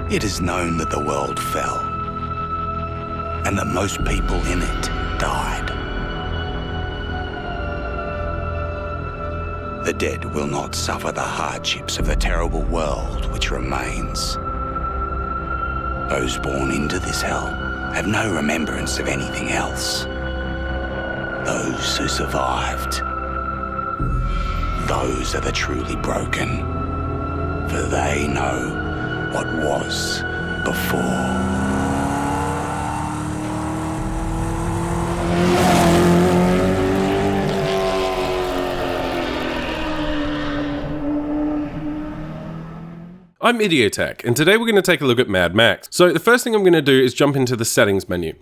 It is known that the world fell, and that most people in it died. The dead will not suffer the hardships of the terrible world which remains. Those born into this hell have no remembrance of anything else. Those who survived, those are the truly broken, for they know what was before. I'm Idiotech, and today we're going to take a look at Mad Max. So the first thing I'm going to do is jump into the settings menu.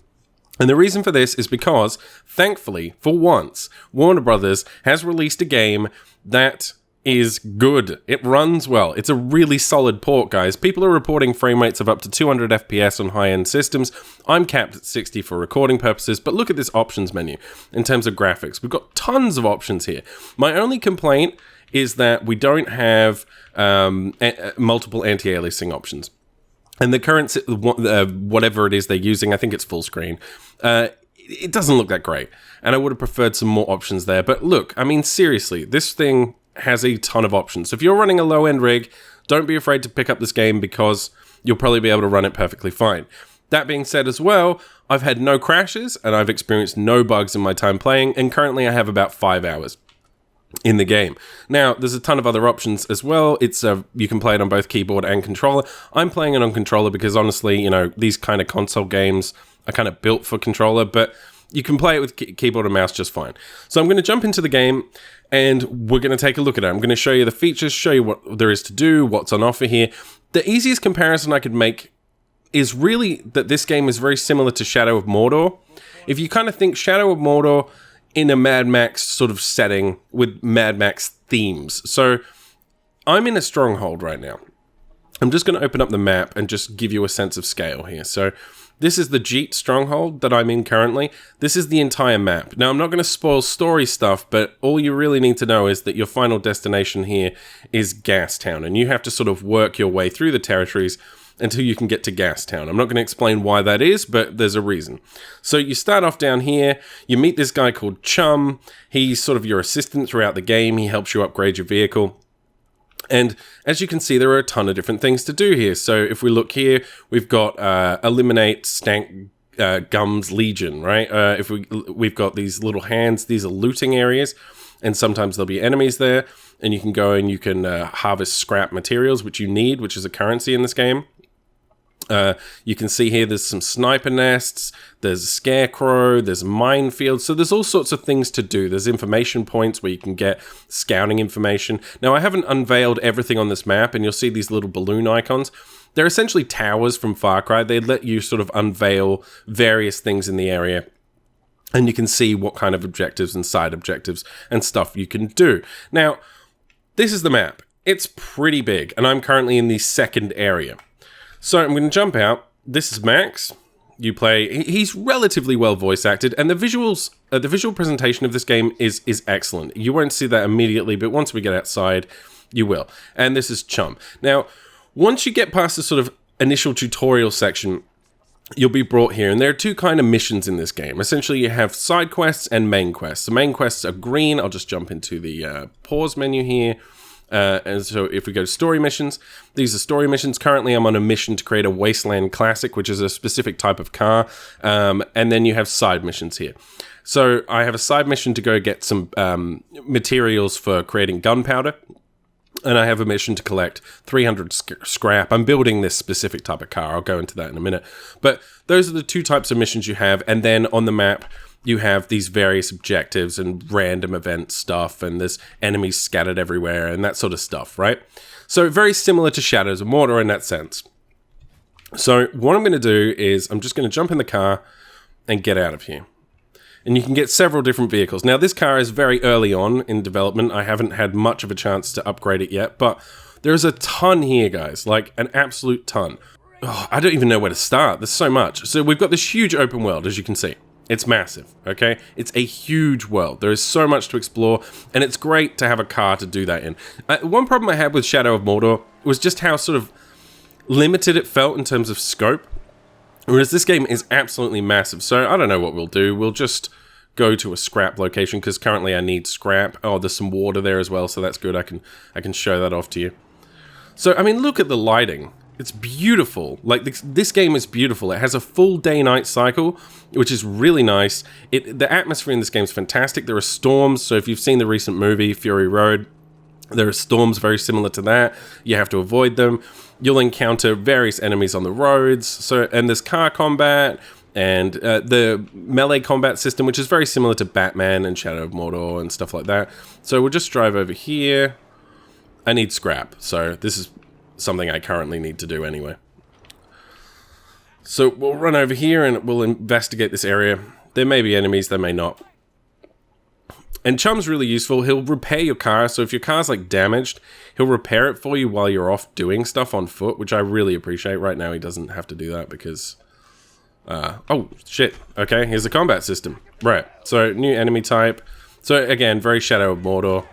And the reason for this is because, thankfully, for once, Warner Brothers has released a game that is good. It runs well. It's a really solid port, guys. People are reporting frame rates of up to 200 FPS on high-end systems. I'm capped at 60 for recording purposes, but look at this options menu in terms of graphics. We've got tons of options here. My only complaint is that we don't have multiple anti-aliasing options. And the current, whatever it is they're using, I think it's full screen, it doesn't look that great. And I would have preferred some more options there. But look, I mean, seriously, this thing has a ton of options. So if you're running a low-end rig, don't be afraid to pick up this game because you'll probably be able to run it perfectly fine. That being said as well, I've had no crashes and I've experienced no bugs in my time playing, and currently I have about 5 hours in the game. Now, there's a ton of other options as well. It's you can play it on both keyboard and controller. I'm playing it on controller because honestly, you know, these kind of console games are kind of built for controller, but you can play it with keyboard and mouse just fine. So I'm going to jump into the game and we're going to take a look at it. I'm going to show you the features, show you what there is to do, what's on offer here. The easiest comparison I could make is really that this game is very similar to Shadow of Mordor. If you kind of think Shadow of Mordor in a Mad Max sort of setting with Mad Max themes. So I'm in a stronghold right now. I'm just going to open up the map and just give you a sense of scale here. So this is the Jeet stronghold that I'm in currently. This is the entire map. Now, I'm not going to spoil story stuff, but all you really need to know is that your final destination here is Gastown, and you have to sort of work your way through the territories until you can get to Gastown. I'm not going to explain why that is, but there's a reason. So you start off down here, you meet this guy called Chum. He's sort of your assistant throughout the game. He helps you upgrade your vehicle. And as you can see, there are a ton of different things to do here. So if we look here, we've got eliminate Stank Gums Legion, right? We've got these little hands. These are looting areas, and sometimes there'll be enemies there. And you can go and you can harvest scrap materials, which you need, which is a currency in this game. You can see here there's some sniper nests, there's a scarecrow, there's minefields, so there's all sorts of things to do. There's information points where you can get scouting information. Now, I haven't unveiled everything on this map, and you'll see these little balloon icons. They're essentially towers from Far Cry. They let you sort of unveil various things in the area, and you can see what kind of objectives and side objectives and stuff you can do. Now, this is the map. It's pretty big, and I'm currently in the second area. So I'm going to jump out. This is Max. You play. He's relatively well voice acted, and the visuals, the visual presentation of this game is excellent. You won't see that immediately, but once we get outside, you will. And this is Chum. Now, once you get past the sort of initial tutorial section, you'll be brought here, and there are two kind of missions in this game. Essentially, you have side quests and main quests. The main quests are green. I'll just jump into the pause menu here. And so if we go to story missions, these are story missions. Currently, I'm on a mission to create a Wasteland Classic, which is a specific type of car. And then you have side missions here. So I have a side mission to go get some materials for creating gunpowder. And I have a mission to collect 300 scrap. I'm building this specific type of car. I'll go into that in a minute. But those are the two types of missions you have. And then on the map, you have these various objectives and random event stuff, and there's enemies scattered everywhere and that sort of stuff, right? So very similar to Shadows of Mordor in that sense. So what I'm going to do is I'm just going to jump in the car and get out of here. And you can get several different vehicles. Now, this car is very early on in development. I haven't had much of a chance to upgrade it yet, but there's a ton here, guys, like an absolute ton. Oh, I don't even know where to start. There's so much. So we've got this huge open world, as you can see. It's massive, okay? It's a huge world. There is so much to explore, and it's great to have a car to do that in. One problem I had with Shadow of Mordor was just how sort of limited it felt in terms of scope. Whereas this game is absolutely massive. So I don't know what we'll do. We'll just go to a scrap location because currently I need scrap. Oh, there's some water there as well, so that's good. I can show that off to you. So, I mean, look at the lighting. It's beautiful. Like, this game is beautiful. It has a full day-night cycle, which is really nice. The atmosphere in this game is fantastic. There are storms, so if you've seen the recent movie, Fury Road, there are storms very similar to that. You have to avoid them. You'll encounter various enemies on the roads. And there's car combat, and the melee combat system, which is very similar to Batman and Shadow of Mordor and stuff like that. So we'll just drive over here. I need scrap, so this is something I currently need to do anyway. So we'll run over here and we'll investigate this area. There may be enemies, there may not. And Chum's really useful. He'll repair your car, so if your car's like damaged, he'll repair it for you while you're off doing stuff on foot, which I really appreciate. Right now he doesn't have to do that because... oh, shit. Okay, here's the combat system. Right, so new enemy type. So again, very Shadow of Mordor.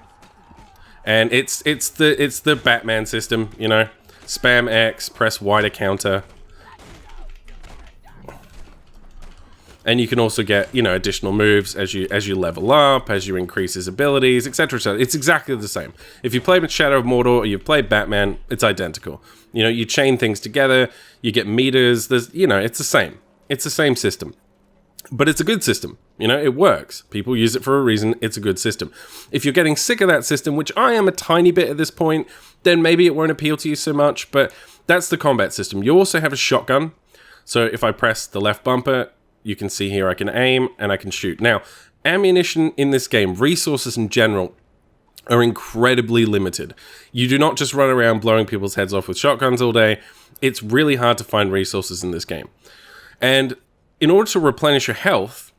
And it's the Batman system, you know. Spam X, press Y to counter. And you can also get, you know, additional moves as you level up, as you increase his abilities, etc. It's exactly the same. If you played with Shadow of Mordor or you've played Batman, it's identical. You know, you chain things together, you get meters, there's, you know, it's the same. It's the same system. But it's a good system. You know, it works. People use it for a reason. It's a good system. If you're getting sick of that system, which I am a tiny bit at this point, then maybe it won't appeal to you so much, but that's the combat system. You also have a shotgun. So if I press the left bumper, you can see here I can aim and I can shoot. Now, ammunition in this game, resources in general, are incredibly limited. You do not just run around blowing people's heads off with shotguns all day. It's really hard to find resources in this game. And in order to replenish your health,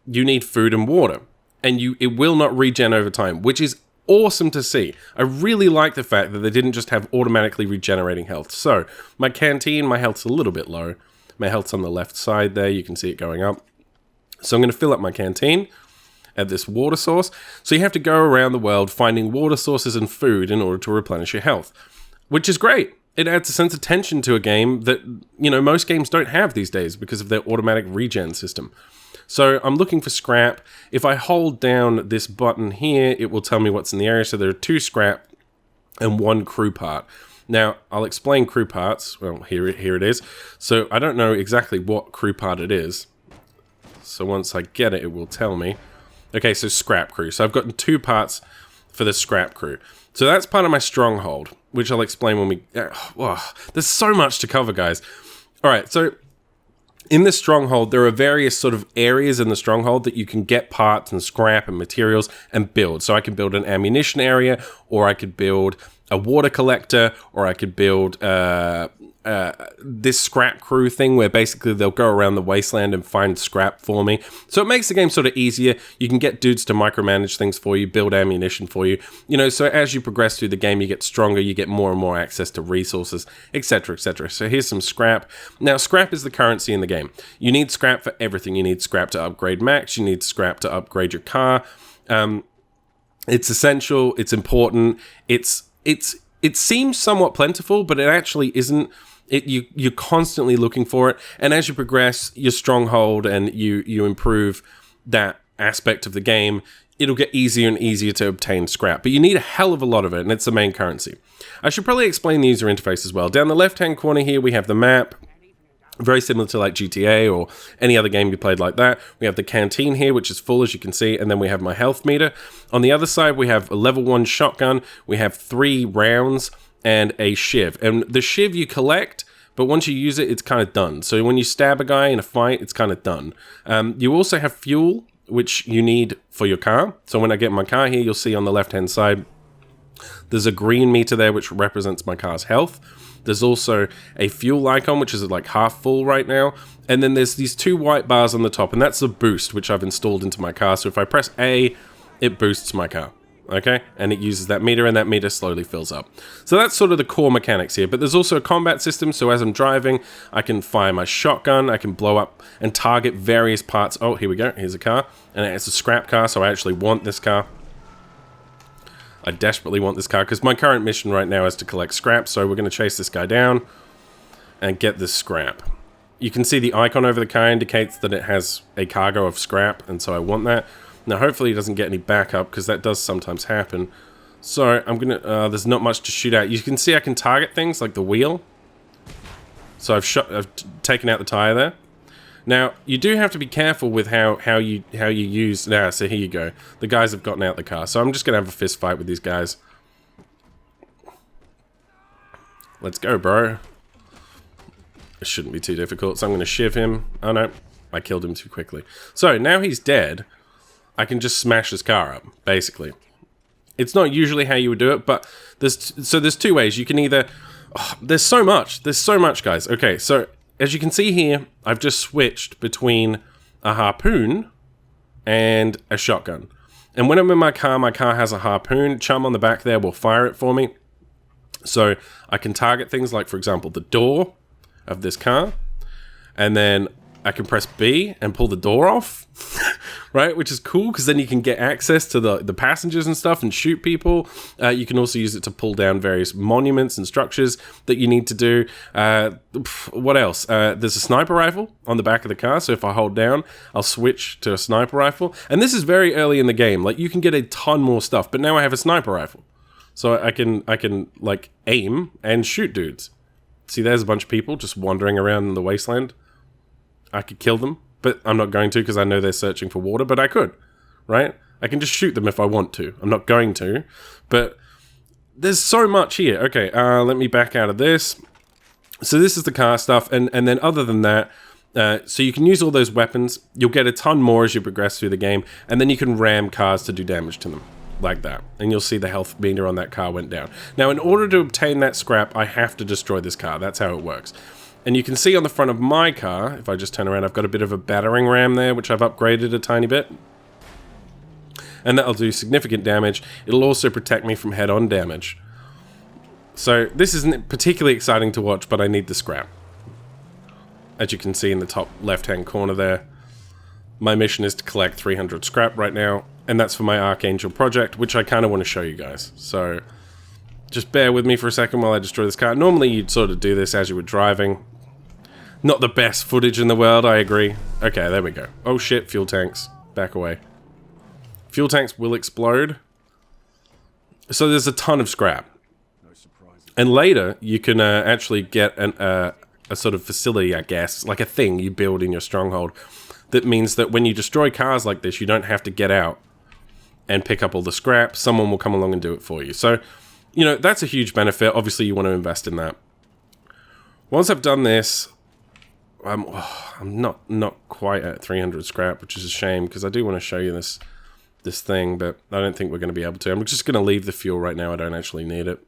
you need food and water. And it will not regen over time, which is awesome to see. I really like the fact that they didn't just have automatically regenerating health. So, my canteen, my health's a little bit low. My health's on the left side there. You can see it going up. So I'm going to fill up my canteen at this water source. So you have to go around the world finding water sources and food in order to replenish your health, which is great. It adds a sense of tension to a game that, you know, most games don't have these days because of their automatic regen system. So I'm looking for scrap. If I hold down this button here, it will tell me what's in the area. So there are 2 scrap and 1 crew part. Now, I'll explain crew parts. Well, here it is. So I don't know exactly what crew part it is. So once I get it, it will tell me. Okay, so scrap crew. So I've gotten 2 parts for the scrap crew. So that's part of my stronghold, which I'll explain when we... there's so much to cover, guys. All right, so in the stronghold, there are various sort of areas in the stronghold that you can get parts and scrap and materials and build. So I can build an ammunition area, or I could build a water collector, or I could build this scrap crew thing where basically they'll go around the wasteland and find scrap for me. So it makes the game sort of easier. You can get dudes to micromanage things for you, build ammunition for you. You know, so as you progress through the game, you get stronger, you get more and more access to resources, etc., etc. So here's some scrap. Now, scrap is the currency in the game. You need scrap for everything. You need scrap to upgrade Max. You need scrap to upgrade your car. It's essential. It's important. It seems somewhat plentiful, but it actually isn't. You're constantly looking for it, and as you progress your stronghold and you improve that aspect of the game, it'll get easier and easier to obtain scrap. But you need a hell of a lot of it, and it's the main currency. I should probably explain the user interface as well. Down the left-hand corner here, we have the map. Very similar to like GTA or any other game you played like that. We have the canteen here, which is full, as you can see, and then we have my health meter. On the other side, we have a level 1 shotgun. We have 3 rounds and a shiv. And the shiv you collect, but once you use it, it's kind of done. So when you stab a guy in a fight, it's kind of done. You also have fuel, which you need for your car. So when I get my car here, you'll see on the left-hand side, there's a green meter there, which represents my car's health. There's also a fuel icon, which is like half full right now. And then there's these 2 white bars on the top, and that's the boost, which I've installed into my car. So if I press A, it boosts my car. Okay, and it uses that meter, and that meter slowly fills up. So that's sort of the core mechanics here, but there's also a combat system, so as I'm driving, I can fire my shotgun, I can blow up and target various parts. Oh, here we go, here's a car, and it's a scrap car, so I actually want this car. I desperately want this car, because my current mission right now is to collect scrap, so we're going to chase this guy down. and get this scrap. You can see the icon over the car indicates that it has a cargo of scrap, and so I want that. Now, hopefully it doesn't get any backup, because that does sometimes happen. So, I'm gonna, there's not much to shoot at. You can see I can target things like the wheel. So I've taken out the tire there. Now, you do have to be careful with how you use... Now, so here you go. The guys have gotten out the car. So I'm just gonna have a fist fight with these guys. Let's go, bro. It shouldn't be too difficult, so I'm going to shiv him. Oh no, I killed him too quickly. So now he's dead, I can just smash his car up, basically. It's not usually how you would do it, but there's two ways. You can either... Oh, there's so much, guys. Okay, so as you can see here, I've just switched between a harpoon and a shotgun. And when I'm in my car has a harpoon. Chum on the back there will fire it for me. So I can target things like, for example, the door of this car, and then I can press B and pull the door off, right? Which is cool, because then you can get access to the passengers and stuff and shoot people. You can also use it to pull down various monuments and structures that you need to do. What else? There's a sniper rifle on the back of the car, so if I hold down, I'll switch to a sniper rifle. And this is very early in the game. Like, you can get a ton more stuff, but now I have a sniper rifle. So I can like aim and shoot dudes. See, there's a bunch of people just wandering around in the wasteland. I could kill them, but I'm not going to, because I know they're searching for water, but I could, right? I can just shoot them if I want to. I'm not going to, but there's so much here. Okay, let me back out of this. So this is the car stuff, and then other than that, so you can use all those weapons. You'll get a ton more as you progress through the game, and then you can ram cars to do damage to them. Like that, and you'll see the health meter on that car went down. Now, in order to obtain that scrap, I have to destroy this car. That's how it works. And you can see on the front of my car, if I just turn around, I've got a bit of a battering ram there, which I've upgraded a tiny bit. And that'll do significant damage. It'll also protect me from head-on damage. So this isn't particularly exciting to watch, but I need the scrap. As you can see in the top left-hand corner there, my mission is to collect 300 scrap right now. And that's for my Archangel project, which I kind of want to show you guys. So, just bear with me for a second while I destroy this car. Normally, you'd sort of do this as you were driving. Not the best footage in the world, I agree. Okay, there we go. Oh shit, fuel tanks. Back away. Fuel tanks will explode. So there's a ton of scrap. And later, you can actually get a sort of facility, I guess, like a thing you build in your stronghold. That means that when you destroy cars like this, you don't have to get out and pick up all the scrap. Someone will come along and do it for you. So, you know, that's a huge benefit. Obviously, you want to invest in that. Once I've done this, I'm not quite at 300 scrap, which is a shame, because I do want to show you this thing, but I don't think we're going to be able to. I'm just going to leave the fuel right now. I don't actually need it.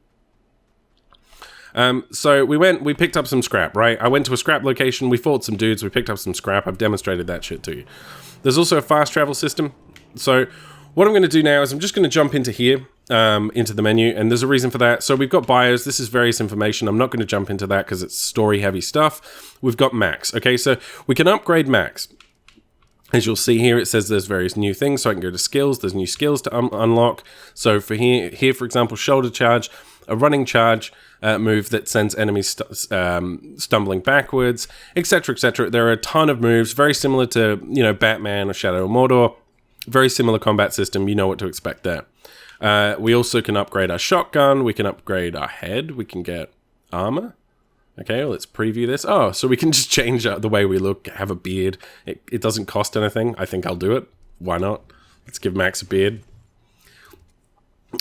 So we picked up some scrap, right? I went to a scrap location, we fought some dudes, we picked up some scrap. I've demonstrated that shit to you. There's also a fast travel system. So what I'm going to do now is I'm just going to jump into here, into the menu, and there's a reason for that. So we've got bios. This is various information. I'm not going to jump into that because it's story heavy stuff. We've got Max. Okay, so we can upgrade Max. As you'll see here, it says there's various new things. So I can go to skills. There's new skills to unlock. So for here, for example, shoulder charge, a running charge move that sends enemies stumbling backwards, etc., etc. There are a ton of moves, very similar to, you know, Batman or Shadow of Mordor. Very similar combat system. You know what to expect there. We also can upgrade our shotgun. We can upgrade our head. We can get armor. Okay, well, let's preview this. Oh, so we can just change the way we look, have a beard. It doesn't cost anything. I think I'll do it. Why not? Let's give Max a beard.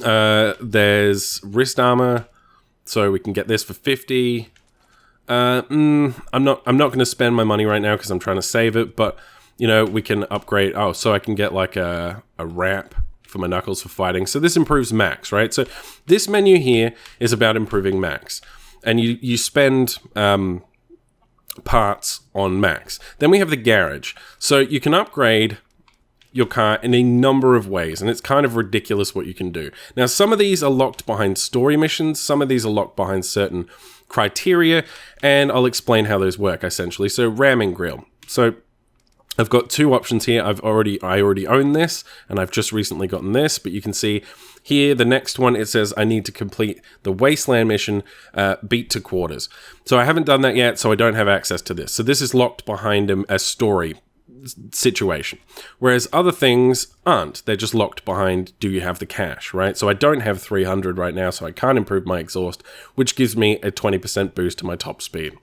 There's wrist armor, so we can get this for 50. I'm not going to spend my money right now because I'm trying to save it, but you know, we can upgrade. Oh, so I can get like a wrap for my knuckles for fighting. So this improves Max, right? So this menu here is about improving Max, and you spend parts on Max. Then we have the garage, so you can upgrade your car in a number of ways, and it's kind of ridiculous what you can do. Now, some of these are locked behind story missions, some of these are locked behind certain criteria, and I'll explain how those work, essentially. So, ramming grill. So, I've got two options here. I already own this, and I've just recently gotten this, but you can see here, the next one, it says I need to complete the Wasteland mission, beat to quarters. So I haven't done that yet, so I don't have access to this. So this is locked behind a story situation. Whereas other things aren't. They're just locked behind, do you have the cash, right? So I don't have 300 right now, so I can't improve my exhaust, which gives me a 20% boost to my top speed.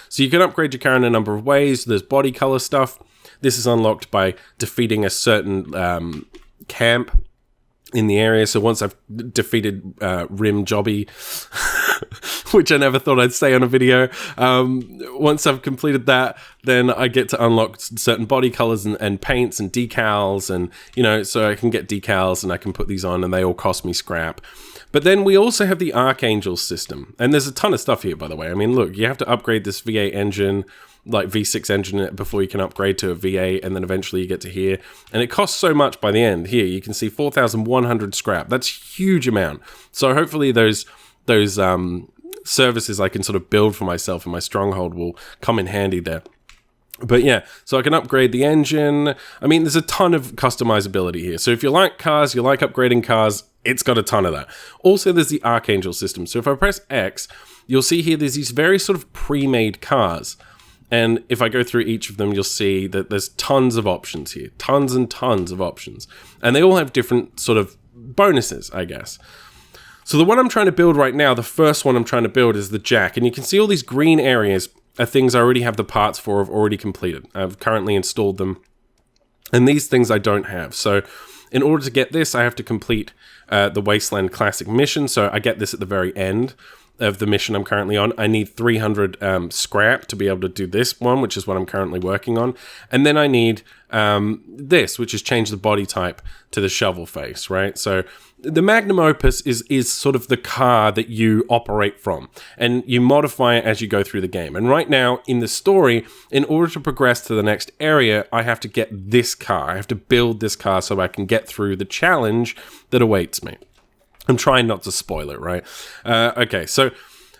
So you can upgrade your car in a number of ways. There's body color stuff. This is unlocked by defeating a certain camp in the area. So once I've defeated Rim Jobby, which I never thought I'd say on a video, once I've completed that, then I get to unlock certain body colors and paints and decals, and so I can get decals and I can put these on, and they all cost me scrap. But then we also have the Archangel system, and there's a ton of stuff here, by the way. I mean, look, you have to upgrade this V8 engine, like V6 engine, before you can upgrade to a V8, and then eventually you get to here. And it costs so much by the end. Here, you can see 4,100 scrap. That's a huge amount. So hopefully those services I can sort of build for myself in my stronghold will come in handy there. But yeah, so I can upgrade the engine. I mean, there's a ton of customizability here. So if you like cars, you like upgrading cars, it's got a ton of that. Also, there's the Archangel system. So if I press X, you'll see here there's these very sort of pre-made cars. And if I go through each of them, you'll see that there's tons of options here. Tons and tons of options. And they all have different sort of bonuses, I guess. So the one I'm trying to build right now, the first one I'm trying to build is the jack. And you can see all these green areas are things I already have the parts for, I've already completed. I've currently installed them. And these things I don't have. So in order to get this, I have to complete the Wasteland Classic mission. So I get this at the very end of the mission I'm currently on. I need 300 scrap to be able to do this one, which is what I'm currently working on. And then I need this, which is change the body type to the shovel face, right? So the Magnum Opus is sort of the car that you operate from, and you modify it as you go through the game. And right now in the story, in order to progress to the next area, I have to get this car. I have to build this car so I can get through the challenge that awaits me. I'm trying not to spoil it, right? Okay, so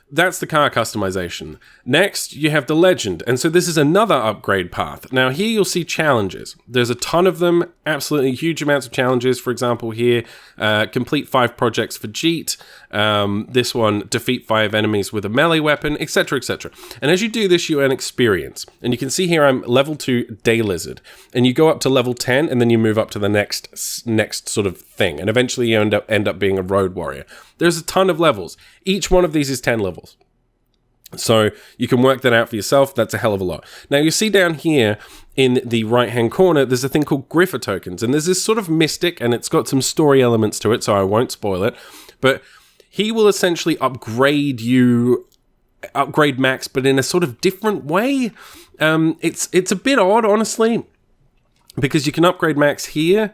that's the car customization. Next, you have the legend. And so this is another upgrade path. Now here you'll see challenges. There's a ton of them, absolutely huge amounts of challenges. For example, here, complete 5 projects for Jeet. This one, defeat 5 enemies with a melee weapon, etc., etc. And as you do this, you earn experience. And you can see here I'm level 2 Day Lizard. And you go up to level 10, and then you move up to the next sort of thing. And eventually you end up being a road warrior. There's a ton of levels. Each one of these is 10 levels. So you can work that out for yourself. That's a hell of a lot. Now you see down here in the right-hand corner, there's a thing called Griffer tokens. And there's this sort of mystic, and it's got some story elements to it, so I won't spoil it. But he will essentially upgrade Max, but in a sort of different way. It's a bit odd, honestly, because you can upgrade Max here,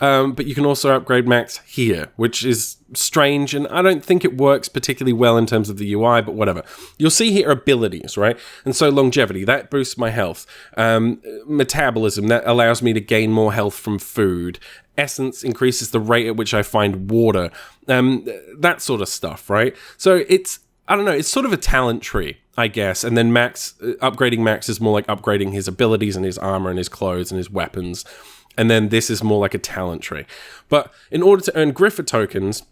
but you can also upgrade Max here, which is strange, and I don't think it works particularly well in terms of the UI, but whatever. You'll see here abilities, right? And so longevity, that boosts my health. Metabolism, that allows me to gain more health from food. Essence increases the rate at which I find water. That sort of stuff, right? So it's sort of a talent tree, I guess. And then Max, upgrading Max is more like upgrading his abilities and his armor and his clothes and his weapons. And then this is more like a talent tree. But in order to earn Griffer tokens,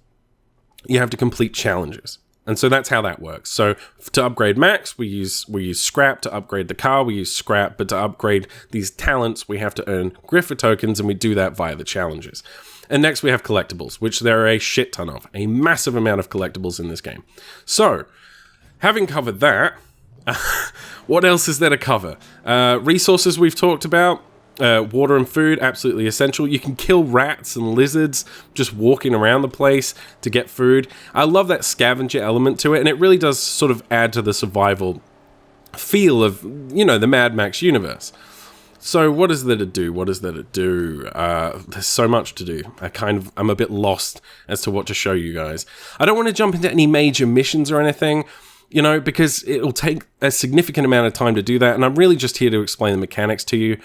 you have to complete challenges. And so that's how that works. So to upgrade Max, we use scrap. To upgrade the car, we use scrap. But to upgrade these talents, we have to earn Griffer tokens, and we do that via the challenges. And next we have collectibles, which there are a shit ton of. A massive amount of collectibles in this game. So, having covered that, what else is there to cover? Resources we've talked about. Water and food, absolutely essential. You can kill rats and lizards just walking around the place to get food. I love that scavenger element to it, and it really does sort of add to the survival feel of, the Mad Max universe. So what is there to do? There's so much to do. I'm a bit lost as to what to show you guys. I don't want to jump into any major missions or anything, because it'll take a significant amount of time to do that, and I'm really just here to explain the mechanics to you.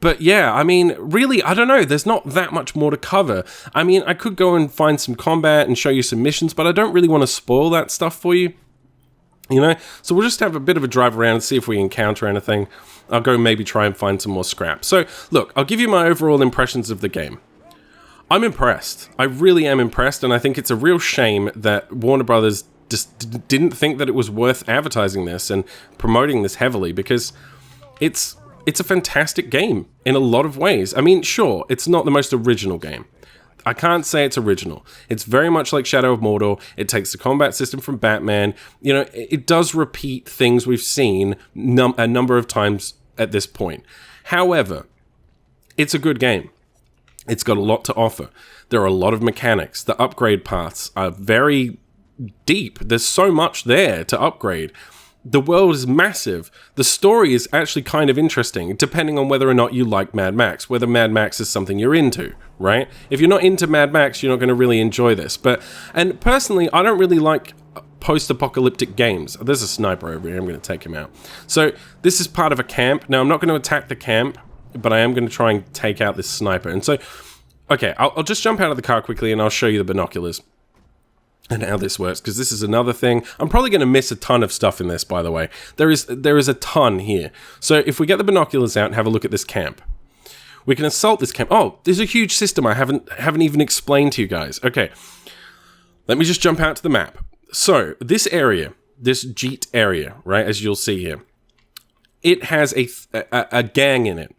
But yeah, I mean, really, I don't know. There's not that much more to cover. I mean, I could go and find some combat and show you some missions, but I don't really want to spoil that stuff for you. You know, so we'll just have a bit of a drive around and see if we encounter anything. I'll go maybe try and find some more scrap. So, look, I'll give you my overall impressions of the game. I'm impressed. I really am impressed, and I think it's a real shame that Warner Brothers just didn't think that it was worth advertising this and promoting this heavily, because it's a fantastic game in a lot of ways. I mean, sure, it's not the most original game. I can't say it's original. It's very much like Shadow of Mordor. It takes the combat system from Batman. You know, it does repeat things we've seen a number of times at this point. However, it's a good game. It's got a lot to offer. There are a lot of mechanics. The upgrade paths are very deep. There's so much there to upgrade. The world is massive. The story is actually kind of interesting, depending on whether or not you like Mad Max, whether Mad Max is something you're into, right? If you're not into Mad Max, you're not going to really enjoy this. And personally, I don't really like post-apocalyptic games. There's a sniper over here. I'm going to take him out. So this is part of a camp. Now, I'm not going to attack the camp, but I am going to try and take out this sniper. And so, okay, I'll just jump out of the car quickly and I'll show you the binoculars and how this works, because this is another thing. I'm probably going to miss a ton of stuff in this, by the way. There is a ton here. So if we get the binoculars out and have a look at this camp, we can assault this camp. Oh, there's a huge system I haven't even explained to you guys. Okay, let me just jump out to the map. So this area, this Jeet area, right, as you'll see here, it has a gang in it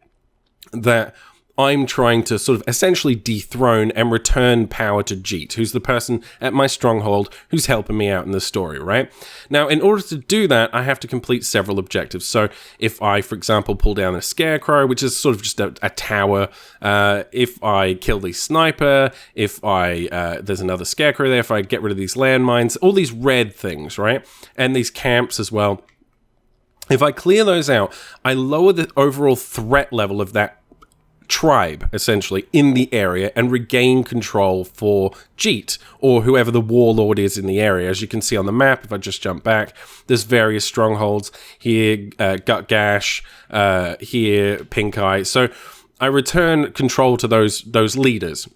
that I'm trying to sort of essentially dethrone and return power to Jeet, who's the person at my stronghold who's helping me out in the story, right? Now, in order to do that, I have to complete several objectives. So if I, for example, pull down a scarecrow, which is sort of just a tower, if I kill the sniper, if there's another scarecrow there, if I get rid of these landmines, all these red things, right? And these camps as well. If I clear those out, I lower the overall threat level of that tribe, essentially, in the area, and regain control for Jeet, or whoever the warlord is in the area. As you can see on the map, if I just jump back, there's various strongholds here, Gut Gash, here, Pink Eye. So I return control to those leaders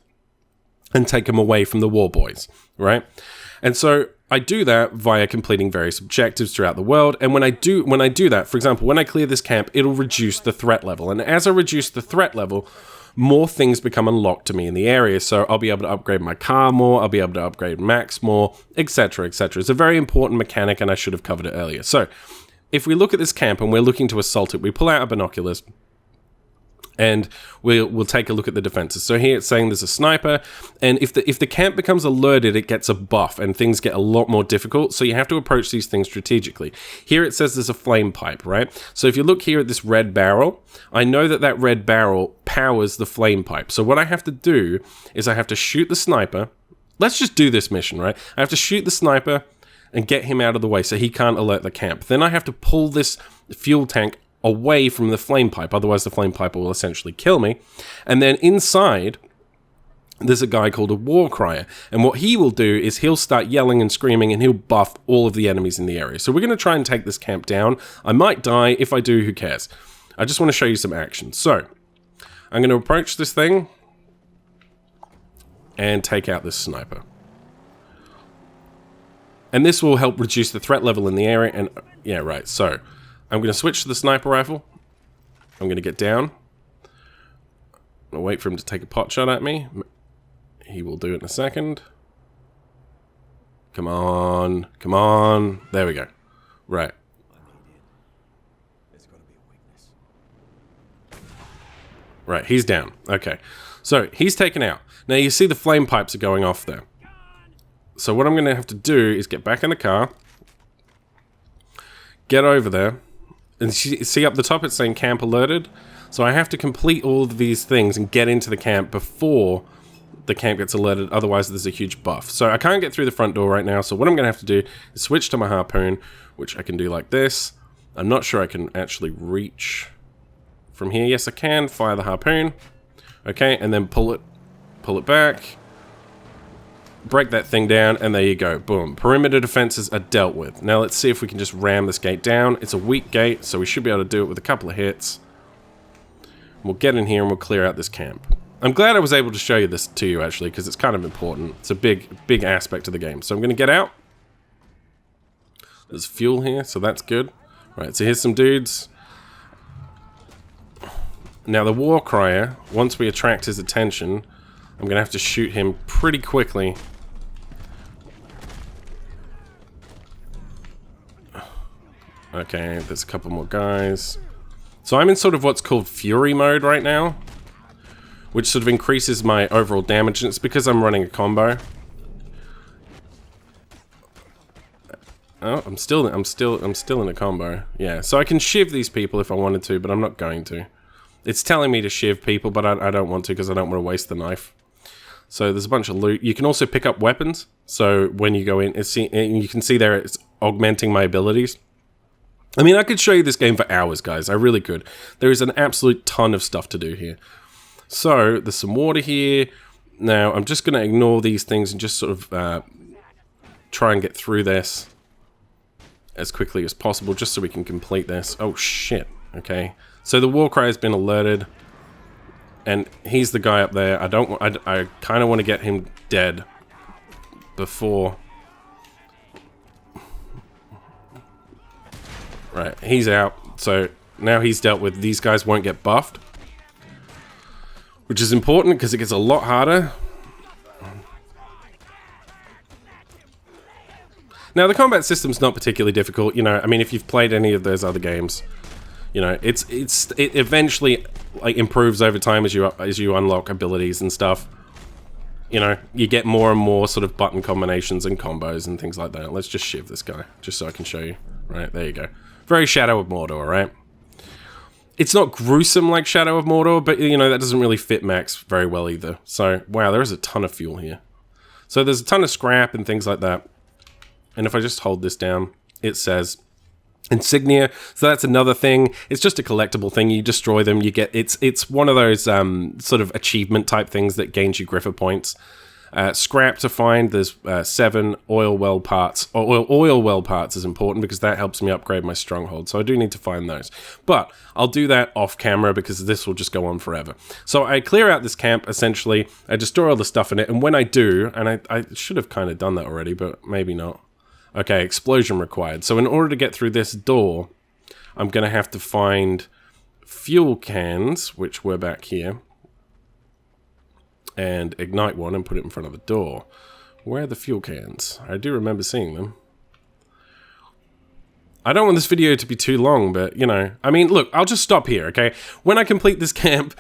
and take them away from the war boys, right? And so I do that via completing various objectives throughout the world. And when I do that, for example, when I clear this camp, it'll reduce the threat level. And as I reduce the threat level, more things become unlocked to me in the area. So I'll be able to upgrade my car more, I'll be able to upgrade Max more, etc., etc. It's a very important mechanic, and I should have covered it earlier. So if we look at this camp and we're looking to assault it, we pull out our binoculars, and we'll take a look at the defenses. So here it's saying there's a sniper, and if the camp becomes alerted, it gets a buff, and things get a lot more difficult, so you have to approach these things strategically. Here it says there's a flame pipe, right? So if you look here at this red barrel, I know that red barrel powers the flame pipe. So what I have to do is I have to shoot the sniper. Let's just do this mission, right? I have to shoot the sniper and get him out of the way so he can't alert the camp. Then I have to pull this fuel tank away from the flame pipe, otherwise the flame pipe will essentially kill me. And then inside, there's a guy called a war crier, and what he will do is he'll start yelling and screaming, and he'll buff all of the enemies in the area. So we're going to try and take this camp down. I might die. If I do, who cares? I just want to show you some action. So I'm going to approach this thing and take out this sniper. And this will help reduce the threat level in the area. And yeah, right. So I'm going to switch to the sniper rifle. I'm going to get down. I'm going to wait for him to take a pot shot at me. He will do it in a second. Come on. Come on. There we go. Right. Right, he's down. Okay. So, he's taken out. Now, you see the flame pipes are going off there. So, what I'm going to have to do is get back in the car. Get over there. And see up the top it's saying camp alerted. So I have to complete all of these things and get into the camp before the camp gets alerted. Otherwise there's a huge buff. So I can't get through the front door right now. So what I'm going to have to do is switch to my harpoon, which I can do like this. I'm not sure I can actually reach from here. Yes, I can. Fire the harpoon. Okay, and then pull it back. Break that thing down, and there you go. Boom. Perimeter defenses are dealt with. Now let's see if we can just ram this gate down. It's a weak gate, so we should be able to do it with a couple of hits. We'll get in here and we'll clear out this camp. I'm glad I was able to show you this to you, actually, because it's kind of important. It's a big aspect of the game. So I'm going to get out. There's fuel here, so that's good. Right, so here's some dudes. Now the war crier, once we attract his attention, I'm gonna have to shoot him pretty quickly. Okay, there's a couple more guys. So I'm in sort of what's called Fury mode right now, which sort of increases my overall damage, and it's because I'm running a combo. Oh, I'm still in a combo. Yeah, so I can shiv these people if I wanted to, but I'm not going to. It's telling me to shiv people, but I don't want to because I don't want to waste the knife. So there's a bunch of loot. You can also pick up weapons. So when you go in, you can see there it's augmenting my abilities. I mean, I could show you this game for hours, guys. I really could. There is an absolute ton of stuff to do here. So there's some water here. Now I'm just going to ignore these things and just sort of try and get through this as quickly as possible, just so we can complete this. Oh shit. Okay. So the war cry has been alerted, and he's the guy up there. I kind of want to get him dead before. Right, he's out. So now he's dealt with. These guys won't get buffed, which is important because it gets a lot harder. Now the combat system's not particularly difficult. You know, I mean, if you've played any of those other games, you know, it eventually like improves over time as you unlock abilities and stuff. You know, you get more and more sort of button combinations and combos and things like that. Let's just shiv this guy, just so I can show you. Right, there you go. Very Shadow of Mordor, right? It's not gruesome like Shadow of Mordor, but, you know, that doesn't really fit Max very well either. So, wow, there is a ton of fuel here. So there's a ton of scrap and things like that. And if I just hold this down, it says insignia. So that's another thing. It's just a collectible thing. You destroy them, you get... It's one of those sort of achievement type things that gains you Griffer points. Scrap to find, there's 7 oil well parts. Oil well parts is important because that helps me upgrade my stronghold, so I do need to find those. But I'll do that off camera because this will just go on forever. So I clear out this camp, essentially, I destroy all the stuff in it, and when I do, and I should have kind of done that already, but maybe not. Okay, explosion required. So in order to get through this door, I'm going to have to find fuel cans, which were back here, and ignite one and put it in front of the door. Where are the fuel cans? I do remember seeing them. I don't want this video to be too long, but, you know, I mean, look, I'll just stop here, okay? When I complete this camp,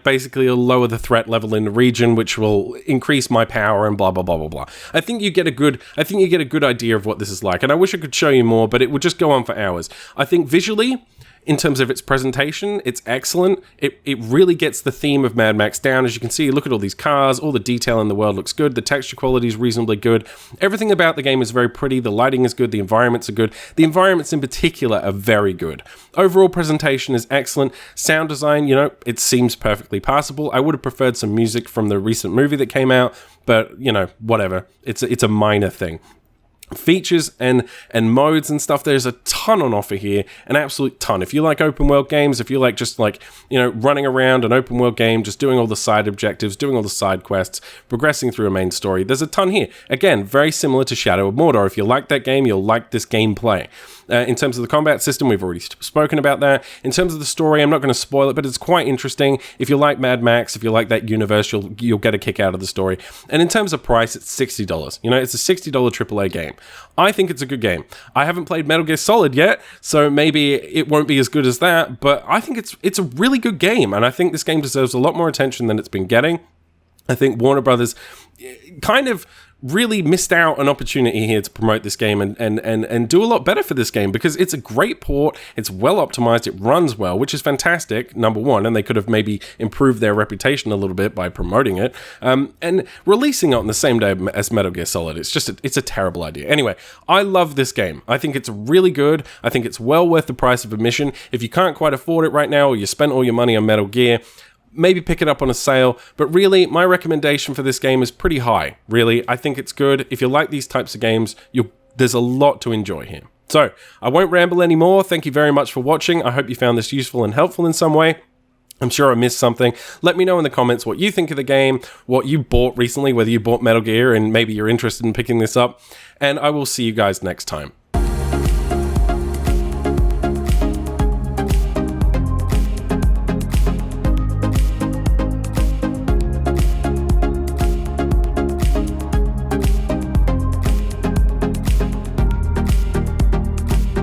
basically it'll lower the threat level in the region, which will increase my power and blah, blah, blah, blah, blah. I think you get a good idea of what this is like, and I wish I could show you more, but it would just go on for hours. I think visually, in terms of its presentation, it's excellent. It really gets the theme of Mad Max down. As you can see, look at all these cars, all the detail in the world looks good, the texture quality is reasonably good. Everything about the game is very pretty, the lighting is good, the environments are good. The environments in particular are very good. Overall presentation is excellent. Sound design, you know, it seems perfectly passable. I would have preferred some music from the recent movie that came out, but, you know, whatever. It's a minor thing. Features and modes and stuff, there's a ton on offer here, an absolute ton. If you like open world games, if you like just like, you know, running around an open world game, just doing all the side objectives, doing all the side quests, progressing through a main story, there's a ton here. Again, very similar to Shadow of Mordor. If you like that game, you'll like this gameplay. In terms of the combat system, we've already spoken about that. In terms of the story, I'm not going to spoil it, but it's quite interesting. If you like Mad Max, if you like that universe, you'll get a kick out of the story. And in terms of price, it's $60. You know, it's a $60 AAA game. I think it's a good game. I haven't played Metal Gear Solid yet, so maybe it won't be as good as that, but I think it's a really good game, and I think this game deserves a lot more attention than it's been getting. I think Warner Brothers kind of really missed out an opportunity here to promote this game and do a lot better for this game, because it's a great port, it's well optimized, it runs well, which is fantastic, number one, and they could have maybe improved their reputation a little bit by promoting it, and releasing it on the same day as Metal Gear Solid. It's a terrible idea. Anyway, I love this game. I think it's really good. I think it's well worth the price of admission. If you can't quite afford it right now, or you spent all your money on Metal Gear, maybe pick it up on a sale, but really, my recommendation for this game is pretty high, really. I think it's good. If you like these types of games, there's a lot to enjoy here. So, I won't ramble anymore. Thank you very much for watching. I hope you found this useful and helpful in some way. I'm sure I missed something. Let me know in the comments what you think of the game, what you bought recently, whether you bought Metal Gear and maybe you're interested in picking this up. And I will see you guys next time.